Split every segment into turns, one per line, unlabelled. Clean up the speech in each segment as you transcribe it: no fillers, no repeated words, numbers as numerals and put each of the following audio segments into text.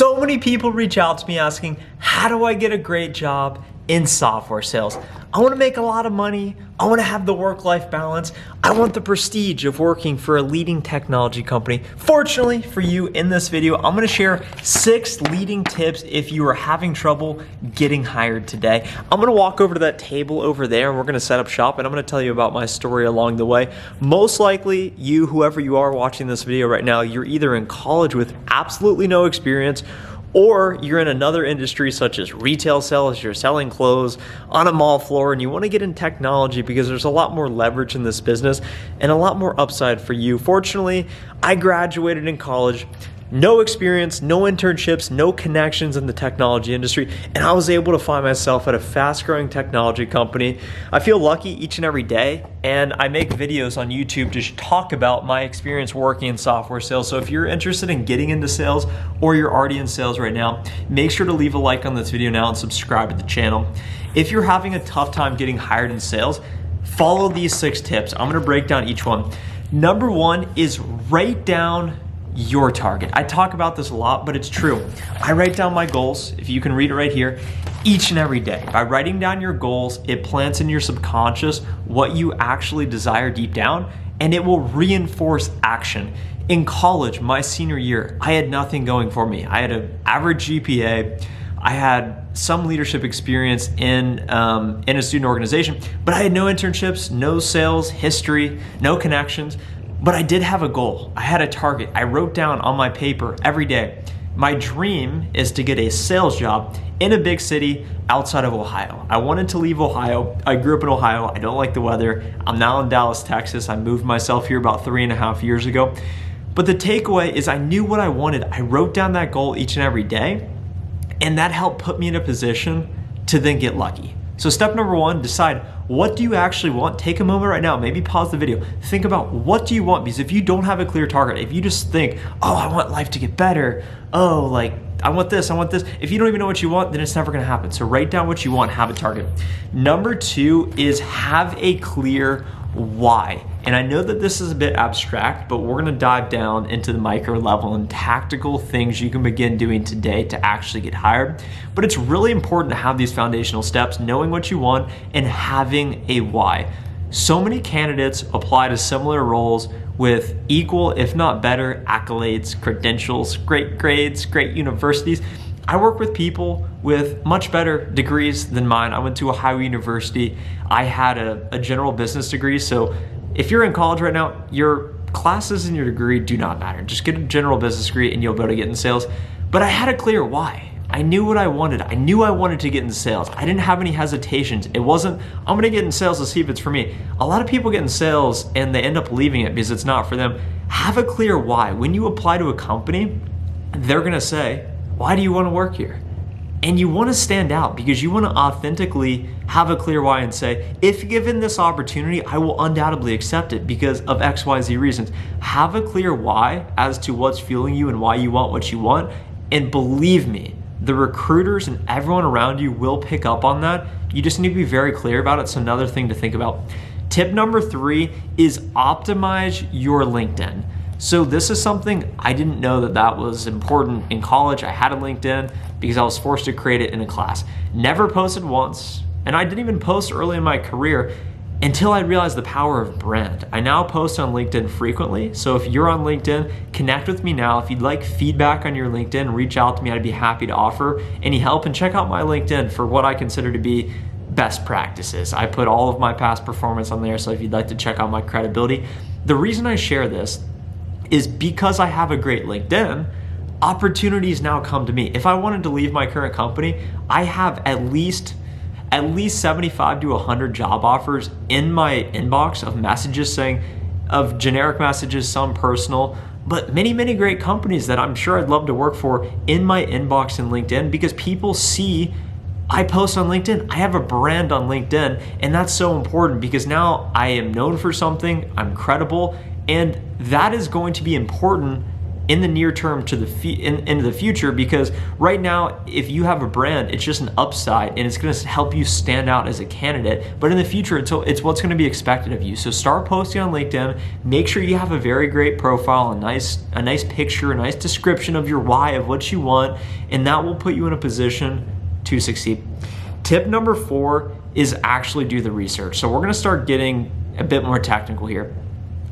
So many people reach out to me asking, how do I get a great job in software sales? I want to make a lot of money. I want to have the work-life balance. I want the prestige of working for a leading technology company. Fortunately for you, in this video, I'm going to share 6 leading tips if you are having trouble getting hired today. I'm going to walk over to that table over there and we're going to set up shop and I'm going to tell you about my story along the way. Most likely you, whoever you are watching this video right now, you're either in college with absolutely no experience, or you're in another industry such as retail sales, you're selling clothes on a mall floor and you want to get in technology because there's a lot more leverage in this business and a lot more upside for you. Fortunately, I graduated in college, no experience, no internships, no connections in the technology industry, and I was able to find myself at a fast-growing technology company. I feel lucky each and every day, and I make videos on YouTube to talk about my experience working in software sales. So if you're interested in getting into sales or you're already in sales right now, make sure to leave a like on this video now and subscribe to the channel. If you're having a tough time getting hired in sales, follow these 6 tips. I'm gonna break down each one. Number 1 is write down your target. I talk about this a lot, but it's true. I write down my goals, if you can read it right here, each and every day. By writing down your goals, it plants in your subconscious what you actually desire deep down, and it will reinforce action. In college, my senior year, I had nothing going for me. I had an average GPA. I had some leadership experience in a student organization, but I had no internships, no sales history, no connections. But I did have a goal. I had a target. I wrote down on my paper every day. My dream is to get a sales job in a big city outside of Ohio. I wanted to leave Ohio. I grew up in Ohio. I don't like the weather. I'm now in Dallas, Texas. I moved myself here about 3.5 years ago. But the takeaway is I knew what I wanted. I wrote down that goal each and every day, and that helped put me in a position to then get lucky. So step number 1, decide what do you actually want. Take a moment right now, maybe pause the video. Think about what do you want, because if you don't have a clear target, if you just think, oh, I want life to get better, oh, like I want this, if you don't even know what you want, then it's never gonna happen. So write down what you want, have a target. Number 2 is have a clear why. And I know that this is a bit abstract, but we're gonna dive down into the micro level and tactical things you can begin doing today to actually get hired. But it's really important to have these foundational steps, knowing what you want and having a why. So many candidates apply to similar roles with equal, if not better, accolades, credentials, great grades, great universities. I work with people with much better degrees than mine. I went to Ohio University. I had a general business degree. So if you're in college right now, your classes and your degree do not matter. Just get a general business degree and you'll be able to get in sales. But I had a clear why. I knew what I wanted. I knew I wanted to get in sales. I didn't have any hesitations. It wasn't, I'm gonna get in sales to see if it's for me. A lot of people get in sales and they end up leaving it because it's not for them. Have a clear why. When you apply to a company, they're gonna say, why do you wanna work here? And you wanna stand out because you wanna authentically have a clear why and say, if given this opportunity, I will undoubtedly accept it because of XYZ reasons. Have a clear why as to what's fueling you and why you want what you want. And believe me, the recruiters and everyone around you will pick up on that. You just need to be very clear about it. It's another thing to think about. Tip number 3 is optimize your LinkedIn. So this is something I didn't know that was important in college. I had a LinkedIn because I was forced to create it in a class. Never posted once, and I didn't even post early in my career until I realized the power of brand. I now post on LinkedIn frequently. So if you're on LinkedIn, connect with me now. If you'd like feedback on your LinkedIn, reach out to me. I'd be happy to offer any help, and check out my LinkedIn for what I consider to be best practices. I put all of my past performance on there. So if you'd like to check out my credibility, the reason I share this is because I have a great LinkedIn, opportunities now come to me. If I wanted to leave my current company, I have at least 75 to 100 job offers in my inbox of messages of generic messages, some personal, but many, many great companies that I'm sure I'd love to work for in my inbox in LinkedIn because people see I post on LinkedIn. I have a brand on LinkedIn, and that's so important because now I am known for something, I'm credible, and that is going to be important in the near term to into the future, because right now, if you have a brand, it's just an upside and it's going to help you stand out as a candidate. But in the future, it's what's going to be expected of you. So start posting on LinkedIn. Make sure you have a very great profile, a nice picture, a nice description of your why, of what you want, and that will put you in a position to succeed. Tip number 4 is actually do the research. So we're going to start getting a bit more technical here.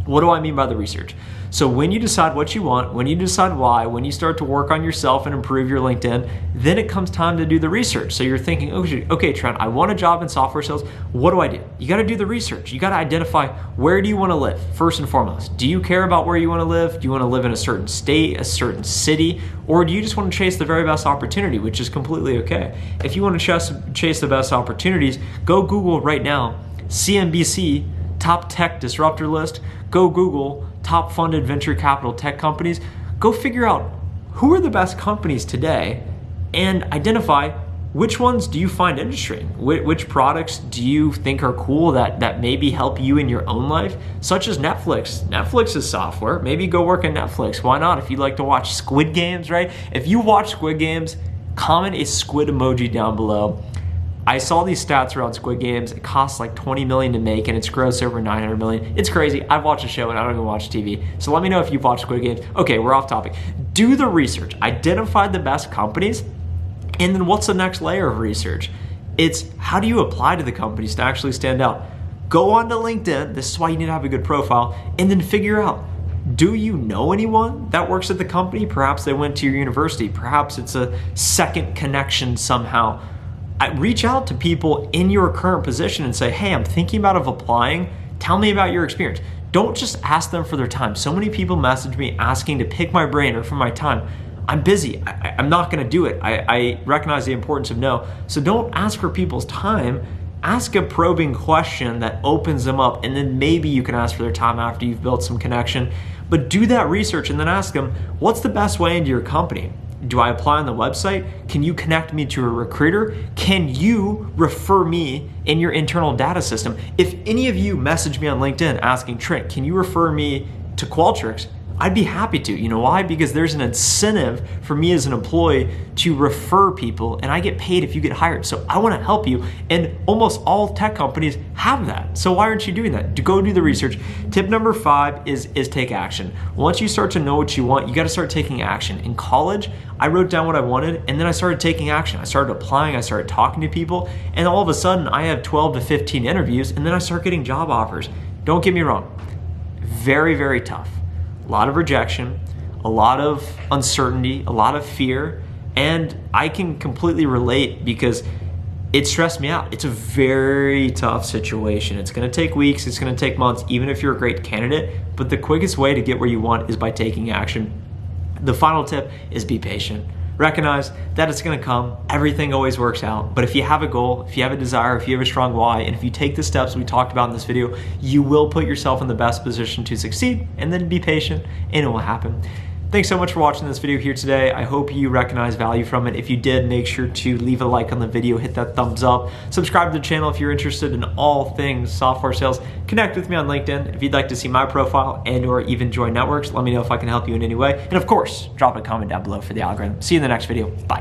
What do I mean by the research? So when you decide what you want, when you decide why, when you start to work on yourself and improve your LinkedIn, then it comes time to do the research. So you're thinking, okay, Trent, I want a job in software sales. What do? You got to do the research. You got to identify, where do you want to live, first and foremost. Do you care about where you want to live? Do you want to live in a certain state, a certain city, or do you just want to chase the very best opportunity, which is completely okay? If you want to chase the best opportunities, go Google right now, CNBC, top tech disruptor list. Go Google top funded venture capital tech companies. Go figure out who are the best companies today and identify which ones do you find interesting. Which products do you think are cool that maybe help you in your own life, such as Netflix. Netflix is software. Maybe go work at Netflix. Why not? If you like to watch Squid Games, right? If you watch Squid Games, comment a squid emoji down below. I saw these stats around Squid Games. It costs like $20 million to make and it's gross over $900 million. It's crazy. I've watched a show and I don't even watch TV. So let me know if you've watched Squid Games. Okay, we're off topic. Do the research. Identify the best companies. And then what's the next layer of research? It's how do you apply to the companies to actually stand out? Go onto LinkedIn. This is why you need to have a good profile. And then figure out, do you know anyone that works at the company? Perhaps they went to your university. Perhaps it's a second connection somehow. Reach out to people in your current position and say, hey, I'm thinking about applying. Tell me about your experience. Don't just ask them for their time. So many people message me asking to pick my brain or for my time. I'm busy. I'm not going to do it. I recognize the importance of no. So don't ask for people's time. Ask a probing question that opens them up, and then maybe you can ask for their time after you've built some connection. But do that research and then ask them, what's the best way into your company? Do I apply on the website? Can you connect me to a recruiter? Can you refer me in your internal data system? If any of you message me on LinkedIn asking, Trent, can you refer me to Qualtrics? I'd be happy to. You know why? Because there's an incentive for me as an employee to refer people, and I get paid if you get hired. So I want to help you, and almost all tech companies have that. So why aren't you doing that? To go do the research. Tip number 5 is take action. Once you start to know what you want, you got to start taking action. In college, I wrote down what I wanted, and then I started taking action. I started applying, I started talking to people, and all of a sudden I have 12 to 15 interviews, and then I start getting job offers. Don't get me wrong. Very, very tough. A lot of rejection, a lot of uncertainty, a lot of fear, and I can completely relate because it stressed me out. It's a very tough situation. It's going to take weeks, it's going to take months, even if you're a great candidate, but the quickest way to get where you want is by taking action. The final tip is be patient. Recognize that it's going to come. Everything always works out. But if you have a goal, if you have a desire, if you have a strong why, and if you take the steps we talked about in this video, you will put yourself in the best position to succeed, and then be patient and it will happen. Thanks so much for watching this video here today. I hope you recognize value from it. If you did, make sure to leave a like on the video, hit that thumbs up, subscribe to the channel if you're interested in all things software sales. Connect with me on LinkedIn. If you'd like to see my profile and or even join networks, let me know if I can help you in any way. And of course, drop a comment down below for the algorithm. See you in the next video. Bye.